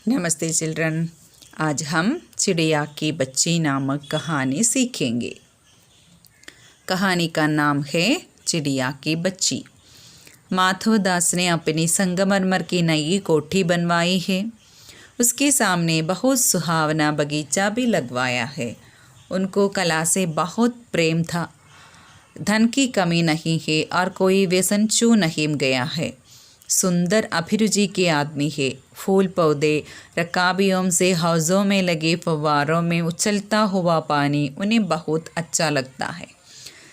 नमस्ते चिल्ड्रन। आज हम चिड़िया की बच्ची नामक कहानी सीखेंगे। कहानी का नाम है चिड़िया की बच्ची। माधवदास ने अपनी संगमरमर की नई कोठी बनवाई है। उसके सामने बहुत सुहावना बगीचा भी लगवाया है। उनको कला से बहुत प्रेम था। धन की कमी नहीं है और कोई व्यसन छू नहीं गया है। सुंदर अभिरुचि के आदमी है। फूल पौधे रकाबियों से हौज़ों में लगे फव्वारों में उछलता हुआ पानी उन्हें बहुत अच्छा लगता है।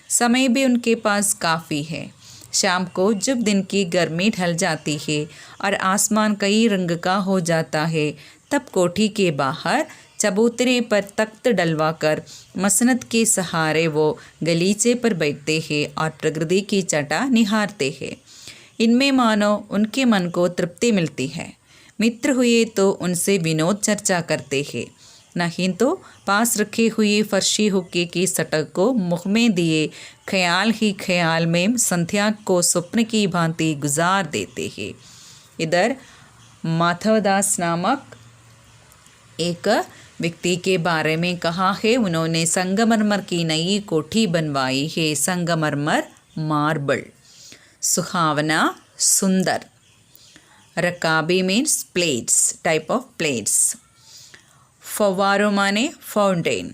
समय भी उनके पास काफ़ी है। शाम को जब दिन की गर्मी ढल जाती है और आसमान कई रंग का हो जाता है, तब कोठी के बाहर चबूतरे पर तख्त डलवाकर मसनद के सहारे वो गलीचे पर बैठते हैं और प्रकृति की छटा निहारते हैं। इनमें मानो उनके मन को तृप्ति मिलती है। मित्र हुए तो उनसे विनोद चर्चा करते हैं, नहीं तो पास रखे हुए फर्शी हुक्के की सटक को मुख में दिए ख्याल ही ख्याल में संध्या को स्वप्न की भांति गुजार देते हैं। इधर माधवदास नामक एक व्यक्ति के बारे में कहा है। उन्होंने संगमरमर की नई कोठी बनवाई है। संगमरमर मार्बल, सुहावना, सुंदर। रकाबी means plates, type of plates. फव्वारो माने फाउंटेन।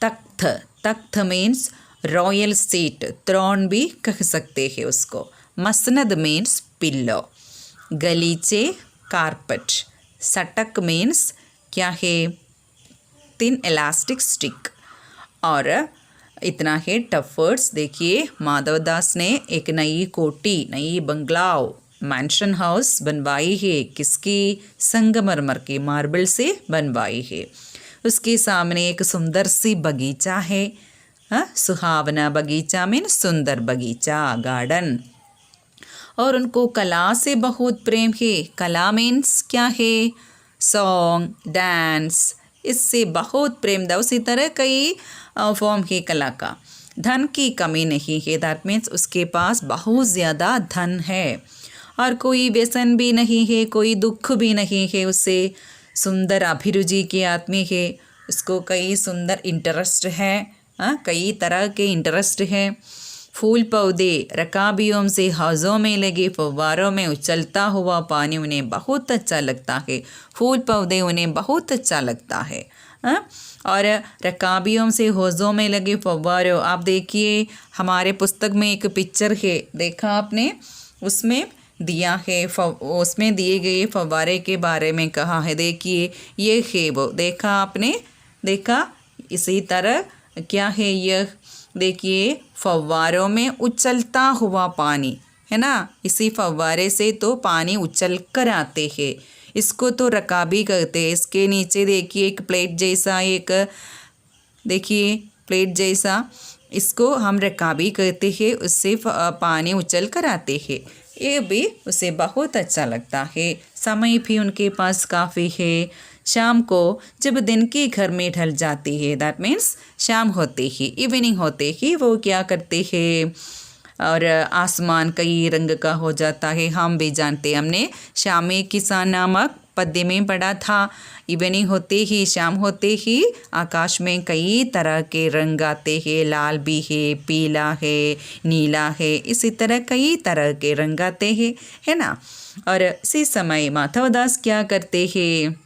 तख्त, तख्त मीन्स रॉयल सीट, थ्रोन भी कह सकते हैं उसको। मसनद मीन्स पिल्लो। गलीचे, कारपेट। सटक मीन्स क्या है? Thin elastic stick. और इतना है टफ वर्ड्स। देखिए, माधवदास ने एक नई कोठी, नई बंगलाव, मैंशन हाउस बनवाई है। किसकी? संगमरमर के मार्बल से बनवाई है। उसके सामने एक सुंदर सी बगीचा है। सुहावना बगीचा मीन सुंदर बगीचा, गार्डन। और उनको कला से बहुत प्रेम है। कला मीन्स क्या है? सॉन्ग, डांस, इससे बहुत प्रेम था। उसी तरह कई फॉर्म है कला का। धन की कमी नहीं है, दैट मीन्स उसके पास बहुत ज़्यादा धन है। और कोई व्यसन भी नहीं है, कोई दुख भी नहीं है उसे। सुंदर अभिरुचि के आदमी है। उसको कई सुंदर इंटरेस्ट है, कई तरह के इंटरेस्ट हैं। फूल पौधे रकाबियों से हौज़ों में लगे फव्वारों में उछलता हुआ पानी उन्हें बहुत अच्छा लगता है। फूल पौधे उन्हें बहुत अच्छा लगता है। और रकाबियों से हौज़ों में लगे फव्वारों, आप देखिए हमारे पुस्तक में एक पिक्चर है, देखा आपने? उसमें दिया है, उसमें दिए गए फव्वारे के बारे में कहा है। देखिए ये है वो, देखा आपने? देखा? इसी तरह क्या है यह? देखिए, फव्वारों में उछलता हुआ पानी है ना। इसी फव्वारे से तो पानी उछल कर आते हैं। इसको तो रकाबी कहते हैं। इसके नीचे देखिए एक प्लेट जैसा, एक देखिए प्लेट जैसा, इसको हम रकाबी कहते हैं। उससे पानी उछल कर आते हैं। ये भी उसे बहुत अच्छा लगता है। समय भी उनके पास काफ़ी है। शाम को जब दिन की गर्मी ढल जाती है, दैट मीन्स शाम होते ही, इवनिंग होते ही वो क्या करते हैं? और आसमान कई रंग का हो जाता है। हम भी जानते, हमने शामी किसान नामक पद्य में पढ़ा था। इवनिंग होते ही, शाम होते ही आकाश में कई तरह के रंग आते हैं। लाल भी है, पीला है, नीला है, इसी तरह कई तरह के रंग आते हैं, है ना। और इसी समय माधवदास क्या करते हैं?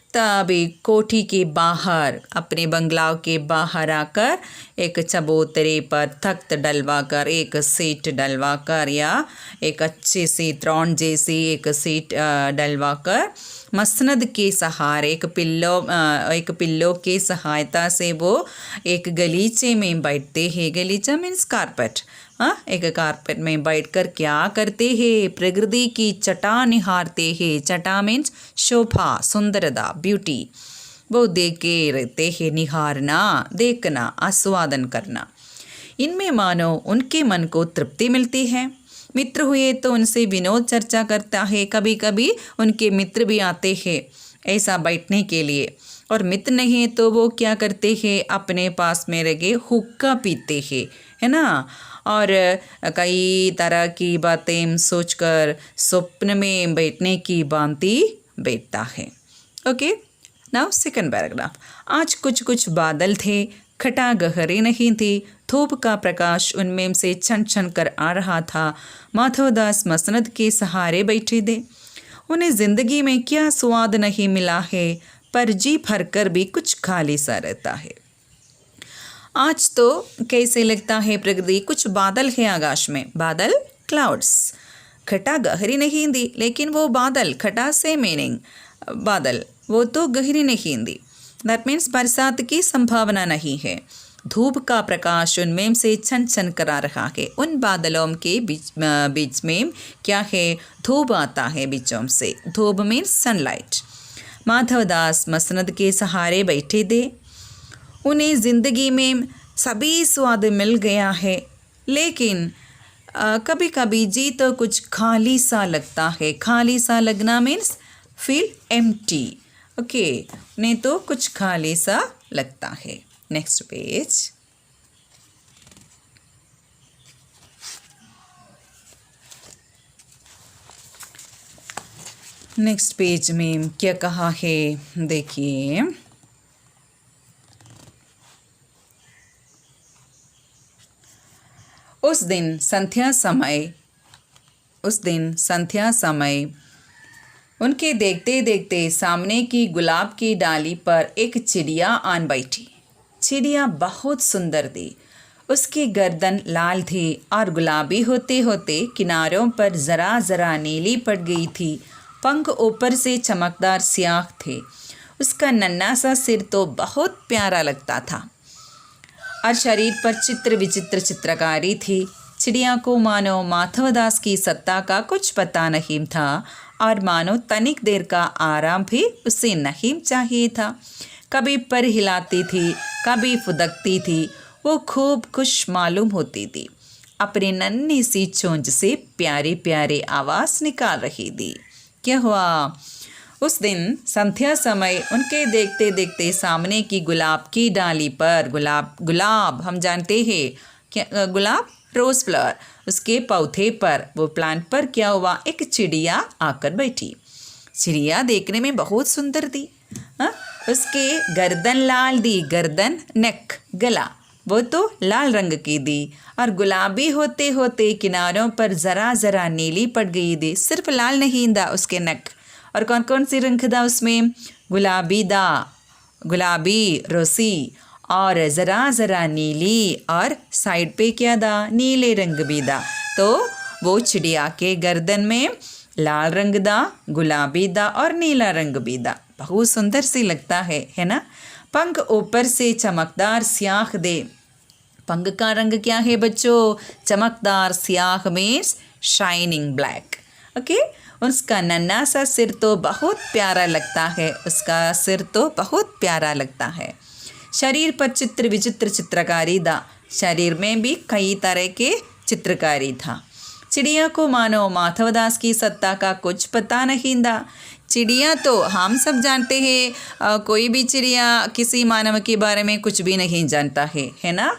तभी कोठी के बाहर, अपने बंगलाव के बाहर आकर एक चबूतरे पर तख्त डलवाकर, एक सीट डलवाकर, या एक अच्छी सी थ्रोन जैसी एक सीट डलवाकर मसनद के सहारे, एक पिल्लो के सहायता से वो एक गलीचे में बैठते हैं। गलीचा मीन्स कारपेट। एक कारपेट में बैठकर क्या करते हैं? प्रकृति की छटा निहारते हैं। छटा मीन्स शोभा, सुंदरता, ब्यूटी। वो देखे रहते हैं। निहारना, देखना, आस्वादन करना। इनमें मानो उनके मन को तृप्ति मिलती है। मित्र हुए तो उनसे विनोद चर्चा करता है। कभी कभी उनके मित्र भी आते हैं ऐसा बैठने के लिए। और मित्र नहीं तो वो क्या करते हैं? अपने पास में रखे हुक्का पीते हैं, है ना। और कई तरह की बातें सोचकर स्वप्न में बैठने की भांति बैठता है। Okay, now second paragraph. आज कुछ कुछ बादल थे, घटा गहरी नहीं थी, धूप का प्रकाश उनमें से छन छन कर आ रहा था। माधवदास मसनद के सहारे बैठे थे। उन्हें जिंदगी में क्या स्वाद नहीं मिला है, पर जी भर कर भी कुछ खाली सा रहता है। आज तो कैसे लगता है प्रकृति, कुछ बादल है आकाश में, बादल क्लाउड्स, घटा गहरी नहीं थी, लेकिन वो बादल, घटा से मीनिंग बादल, वो तो गहरी नहीं थी, दैट मीन्स बरसात की संभावना नहीं है। धूप का प्रकाश उनमें से छन छन करा रहा है। उन बादलों के बीच में क्या है, धूप आता है बीचों से, धूप मीन्स सनलाइट। माधवदास मसनद के सहारे बैठे थे। उन्हें ज़िंदगी में सभी स्वाद मिल गया है, लेकिन कभी कभी जी तो कुछ खाली सा लगता है। खाली सा लगना मीन्स फील एम्प्टी। ओके, उन्हें तो कुछ खाली सा लगता है। Next page. नेक्स्ट पेज में क्या कहा है देखिए। उस दिन संध्या समय उनके देखते देखते सामने की गुलाब की डाली पर एक चिड़िया आन बैठी। चिड़िया बहुत सुंदर थी। उसकी गर्दन लाल थी और गुलाबी होते होते किनारों पर ज़रा ज़रा नीली पड़ गई थी। पंख ऊपर से चमकदार स्याह थे। उसका नन्हा सा सिर तो बहुत प्यारा लगता था और शरीर पर चित्र विचित्र चित्रकारी थी। चिड़िया को मानो माधवदास की सत्ता का कुछ पता नहीं था और मानो तनिक देर का आराम भी उसे नहीं चाहिए था। कभी पर हिलाती थी, कभी फुदकती थी। वो खूब खुश मालूम होती थी। अपनी नन्ही सी चोंच से प्यारी प्यारी आवाज़ निकाल रही थी। क्या हुआ? उस दिन संध्या समय उनके देखते देखते सामने की गुलाब की डाली पर, गुलाब हम जानते हैं क्या, गुलाब रोज़ फ्लावर, उसके पौधे पर, वो प्लांट पर क्या हुआ, एक चिड़िया आकर बैठी। चिड़िया देखने में बहुत सुंदर थी। उसके गर्दन लाल दी, गर्दन नेक गला, वो तो लाल रंग की दी और गुलाबी होते होते किनारों पर ज़रा ज़रा नीली पड़ गई थी। सिर्फ लाल नहीं था उसके नेक, और कौन कौन सी रंग था उसमें, गुलाबी दा, गुलाबी रोसी और ज़रा ज़रा नीली, और साइड पे क्या था, नीले रंग भी था। तो वो चिड़िया के गर्दन में लाल रंग दा, गुलाबी दा और नीला रंग भी दा। बहुत सुंदर सी लगता है ना। पंख ऊपर से चमकदार स्याह दे। पंख का रंग क्या है बच्चों, चमकदार स्याह मीन्स शाइनिंग ब्लैक। ओके, उसका नन्हा सा सिर तो बहुत प्यारा लगता है, उसका सिर तो बहुत प्यारा लगता है। शरीर पर चित्र विचित्र चित्रकारी था, शरीर में भी कई तरह के चित्रकारी था। चिड़िया को मानो माधवदास की सत्ता का कुछ पता नहीं था। चिड़िया तो हम सब जानते हैं, कोई भी चिड़िया किसी मानव के बारे में कुछ भी नहीं जानता है ना।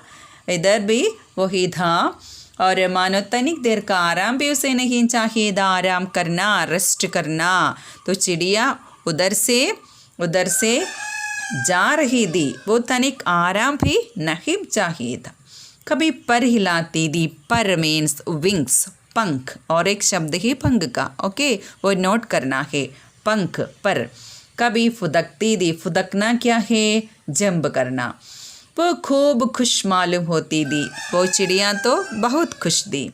इधर भी वही था, और मानो तनिक देर का आराम भी उसे नहीं चाहिए था, आराम करना, रेस्ट करना। तो चिड़िया उधर से जा रही थी, वो तनिक आराम भी नहीं चाहिए था। कभी पर हिलाती थी, पर मीन्स विंग्स, पंख, और एक शब्द है पंख का, ओके, वो नोट करना है, पंख पर। कभी फुदकती थी, फुदकना क्या है, जंप करना। वो खूब खुश मालूम होती थी। वो चिड़िया तो बहुत खुश थी,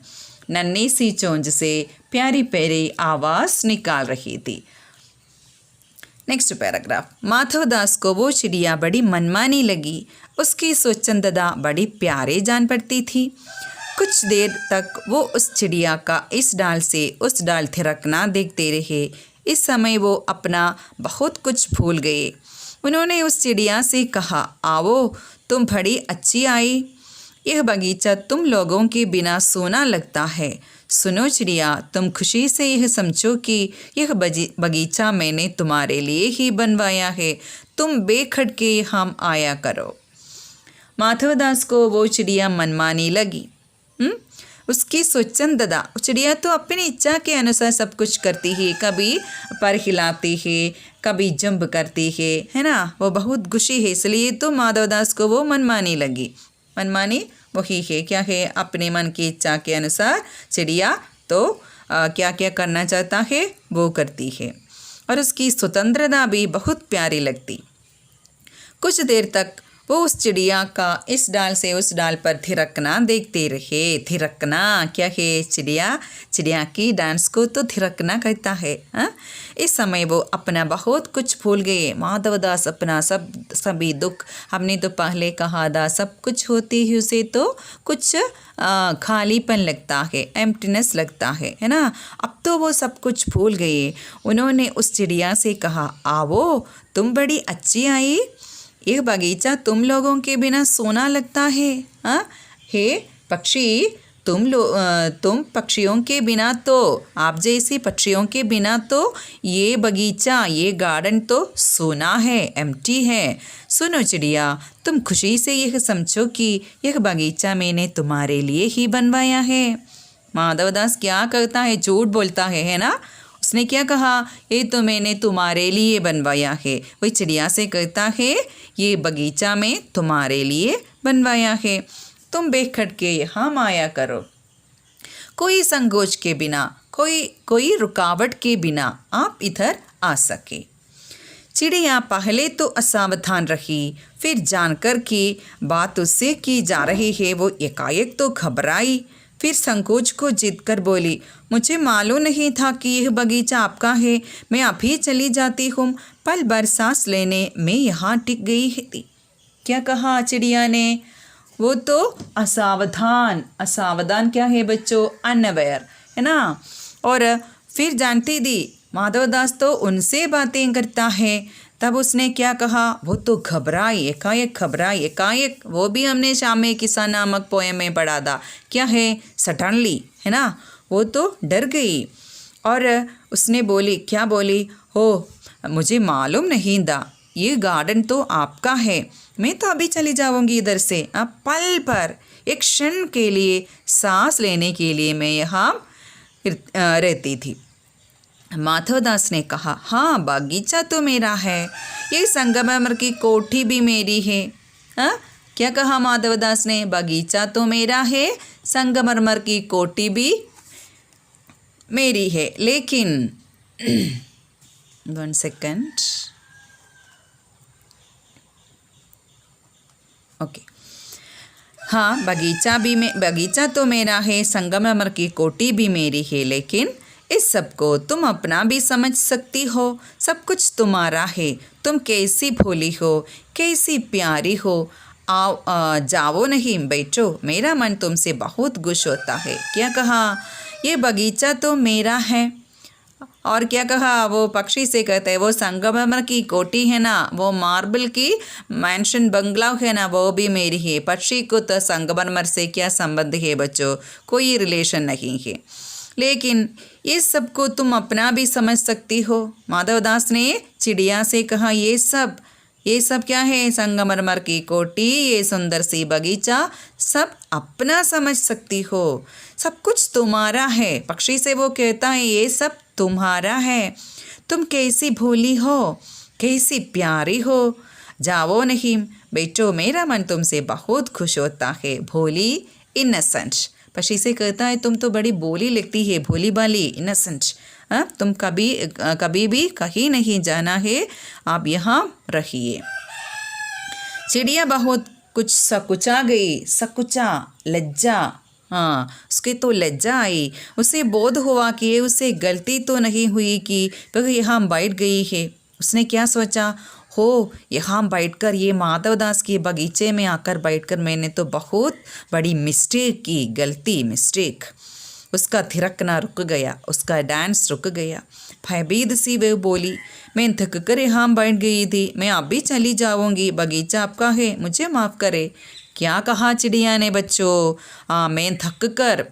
नन्ही सी चोंच से प्यारी प्यारी आवाज़ निकाल रही थी। Next paragraph. माधवदास को वो चिड़िया बड़ी मनमानी लगी। उसकी स्वच्छंदता बड़ी प्यारे जान पड़ती थी। कुछ देर तक वो उस चिड़िया का इस डाल से उस डाल थिरकना देखते रहे। इस समय वो अपना बहुत कुछ भूल गए। उन्होंने उस चिड़िया से कहा, आओ, तुम बड़ी अच्छी आई। यह बगीचा तुम लोगों के बिना सोना लगता है। सुनो चिड़िया, तुम खुशी से यह समझो कि यह बगीचा मैंने तुम्हारे लिए ही बनवाया है। तुम बेखटके हम आया करो। माधवदास को वो चिड़िया मनमानी लगी। उसकी स्वच्छंदता, चिड़िया तो अपनी इच्छा के अनुसार सब कुछ करती है, कभी पर हिलाती है, कभी जंप करती है ना। वो बहुत खुशी है, इसलिए तो माधवदास को वो मनमानी लगी। मनमानी वही है, क्या है, अपने मन की इच्छा के अनुसार चिड़िया तो क्या क्या करना चाहता है वो करती है, और उसकी स्वतंत्रता भी बहुत प्यारी लगती। कुछ देर तक वो उस चिड़िया का इस डाल से उस डाल पर थिरकना देखते रहे। थिरकना क्या है, चिड़िया की डांस को तो थिरकना कहता है। इस समय वो अपना बहुत कुछ भूल गए। माधवदास अपना सभी दुख, हमने तो पहले कहा था, सब कुछ होते ही उसे तो कुछ खालीपन लगता है, एम्प्टीनेस लगता है ना। अब तो वो सब कुछ भूल गए। उन्होंने उस चिड़िया से कहा, आओ, तुम बड़ी अच्छी आई, यह बगीचा तुम लोगों के बिना सोना लगता है। हे पक्षी, तुम पक्षियों के बिना तो, आप जैसी पक्षियों के बिना तो ये बगीचा, ये गार्डन तो सोना है, एम्प्टी है। सुनो चिड़िया, तुम खुशी से यह समझो कि यह बगीचा मैंने तुम्हारे लिए ही बनवाया है। माधवदास क्या करता है, झूठ बोलता है ना। उसने क्या कहा, ये तो मैंने तुम्हारे लिए बनवाया है। वही चिड़िया से कहता है, ये बगीचा में तुम्हारे लिए बनवाया है, तुम बेखट के यहाँ आया करो। कोई संकोच के बिना, कोई रुकावट के बिना आप इधर आ सके। चिड़िया पहले तो असावधान रही, फिर जानकर कि बात उससे की जा रही है वो एकाएक तो घबराई। फिर संकोच को जीत कर बोली, मुझे मालूम नहीं था कि यह बगीचा आपका है, मैं अभी चली जाती हूँ। पल भर सांस लेने मैं यहाँ टिक गई थी। क्या कहा चिड़िया ने, वो तो असावधान क्या है बच्चों, अनअवेयर है ना। और फिर जानती थी माधवदास तो उनसे बातें करता है, तब उसने क्या कहा, वो तो घबराई, एकाएक। वो भी हमने शाम में किसान नामक पोएम में पढ़ा था, क्या है, सडनली है ना। वो तो डर गई और उसने बोली, क्या बोली, हो मुझे मालूम नहीं था, ये गार्डन तो आपका है, मैं तो अभी चली जाऊंगी इधर से। अब पल पर, एक क्षण के लिए, सांस लेने के लिए मैं यहाँ रहती थी। माधवदास ने कहा, हाँ बागीचा तो मेरा है, ये संगमरमर की कोठी भी मेरी है। क्या कहा माधवदास ने, बागीचा तो मेरा है, संगमरमर की कोठी भी मेरी है, लेकिन 1 सेकेंड, ओके, हाँ बगीचा तो मेरा है, संगमरमर की कोठी भी मेरी है, लेकिन इस सब को तुम अपना भी समझ सकती हो, सब कुछ तुम्हारा है। तुम कैसी भोली हो, कैसी प्यारी हो, आओ जाओ नहीं, बैठो, मेरा मन तुमसे बहुत खुश होता है। क्या कहा, ये बगीचा तो मेरा है, और क्या कहा, वो पक्षी से कहते हैं, वो संगमरमर की कोठी है ना, वो मार्बल की मैंशन बंगला है ना, वो भी मेरी है। पक्षी को तो संगमरमर से क्या संबंध है बच्चों, कोई रिलेशन नहीं है, लेकिन ये सब को तुम अपना भी समझ सकती हो। माधवदास ने चिड़िया से कहा, ये सब क्या है, संगमरमर की कोठी, ये सुंदर सी बगीचा, सब अपना समझ सकती हो, सब कुछ तुम्हारा है। पक्षी से वो कहता है, ये सब तुम्हारा है, तुम कैसी भोली हो, कैसी प्यारी हो, जाओ नहीं, बैठो, मेरा मन तुमसे बहुत खुश होता है। भोली, इनसेंट। पक्षी से कहता है, तुम तो बड़ी बोली लगती है, भोली बाली, इनसेंट। तुम कभी भी कहीं नहीं जाना है, आप यहाँ रहिए। चिड़िया बहुत कुछ सकुचा, लज्जा, हाँ उसके तो लज्जा आई। उसे बोध हुआ कि उसे गलती तो नहीं हुई कि वह यहाँ बैठ गई है। उसने क्या सोचा, हो यहाँ बैठकर, ये माधवदास के बगीचे में आकर बैठकर मैंने तो बहुत बड़ी मिस्टेक की, मिस्टेक। उसका थिरकना रुक गया, उसका डांस रुक गया। भयभीत सी वह बोली, मैं थक कर यहाँ बैठ गई थी, मैं अभी चली जाऊँगी, बगीचा आपका है, मुझे माफ़ करे। क्या कहा चिड़िया ने बच्चों, मैं थक कर,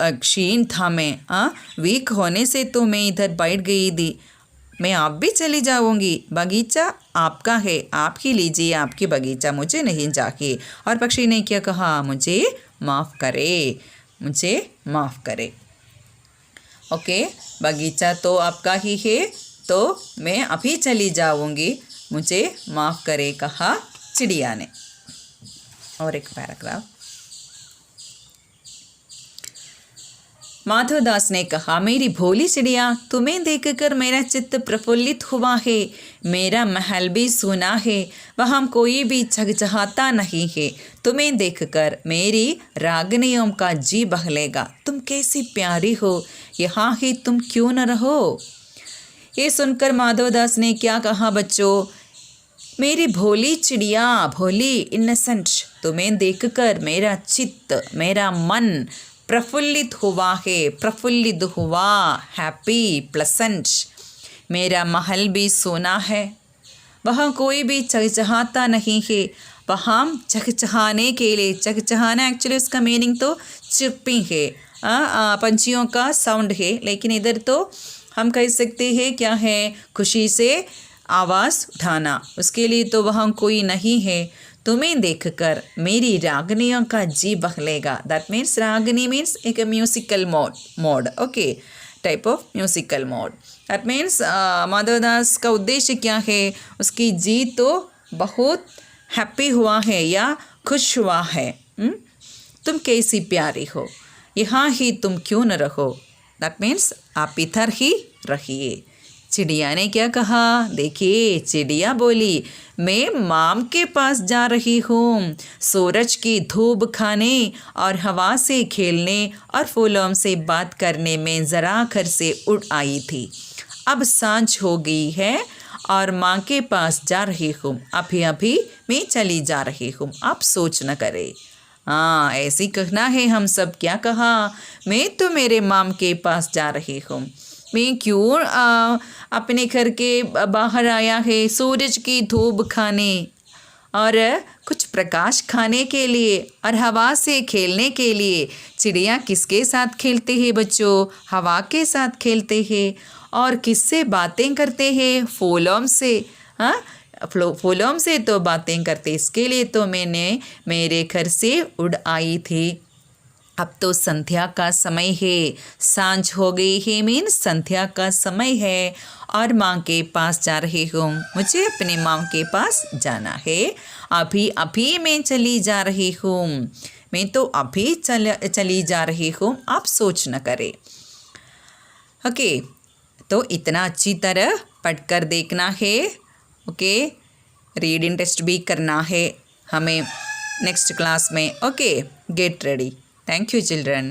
क्षीण था मैं, वीक होने से तो मैं इधर बैठ गई थी, मैं आप भी चली जाऊंगी, बगीचा आपका है, आप ही लीजिए, आपकी बगीचा, मुझे नहीं चाहिए। और पक्षी ने क्या कहा, मुझे माफ़ करे, मुझे माफ़ करें। ओके, बगीचा तो आपका ही है, तो मैं अभी चली जाऊंगी, मुझे माफ़ करे कहा चिड़िया ने। और एक पैराग्राफ। माधवदास ने कहा, मेरी भोली चिड़िया, तुम्हें देखकर मेरा चित्त प्रफुल्लित हुआ है। मेरा महल भी सोना है, वहाँ कोई भी चहचहाता नहीं है। तुम्हें देखकर मेरी रागनियों का जी बहलेगा। तुम कैसी प्यारी हो, यहाँ ही तुम क्यों न रहो। ये सुनकर माधवदास ने क्या कहा बच्चों, मेरी भोली चिड़िया, भोली इनसेंट, तुम्हें देखकर मेरा चित्त, मेरा मन प्रफुल्लित हुआ है, प्रफुल्लित हुआ, हैप्पी, प्लेसेंट। मेरा महल भी सोना है, वहाँ कोई भी चहचहाता नहीं है। वहाँ चहचहाने के लिए, चहचहाना एक्चुअली उसका मीनिंग तो चिर्पिंग है, पंछियों का साउंड है, लेकिन इधर तो हम कह सकते हैं क्या है, खुशी से आवाज़ उठाना, उसके लिए तो वहाँ कोई नहीं है। तुम्हें देखकर मेरी रागनियों का जी बहलेगा। दैट मीन्स रागनी मीन्स एक musical mode, okay, type of musical mode. That means Madhavdas का उद्देश्य क्या है, उसकी जी तो बहुत हैप्पी हुआ है या खुश हुआ है। तुम कैसी प्यारी हो, यहाँ ही तुम क्यों न रहो। दैट मीन्स आप इधर ही रहिए। चिड़िया ने क्या कहा, देखिए चिड़िया बोली, मैं माम के पास जा रही हूँ, सूरज की धूप खाने और हवा से खेलने और फूलों से बात करने में ज़रा घर से उड़ आई थी। अब सांझ हो गई है और माँ के पास जा रही हूँ, अभी अभी मैं चली जा रही हूँ, आप सोच न करें। हाँ, ऐसे कहना है हम सब। क्या कहा, मैं तो मेरे माम के पास जा रही हूँ, मैं क्यों अपने घर के बाहर आया है, सूरज की धूप खाने और कुछ प्रकाश खाने के लिए और हवा से खेलने के लिए। चिड़िया किसके साथ खेलते हैं बच्चों, हवा के साथ खेलते हैं। और किससे बातें करते हैं, फूलों से। हाँ, फूलों से तो बातें करते, इसके लिए तो मैंने मेरे घर से उड़ आई थी। अब तो संध्या का समय है, सांझ हो गई है, मीन संध्या का समय है और माँ के पास जा रही हूँ, मुझे अपने माँ के पास जाना है। अभी अभी मैं चली जा रही हूँ, मैं तो अभी चली जा रही हूँ, आप सोच न करें। ओके, तो इतना अच्छी तरह पढ़कर देखना है। ओके, रीडिंग टेस्ट भी करना है हमें नेक्स्ट क्लास में। Okay, get ready. Thank you, children.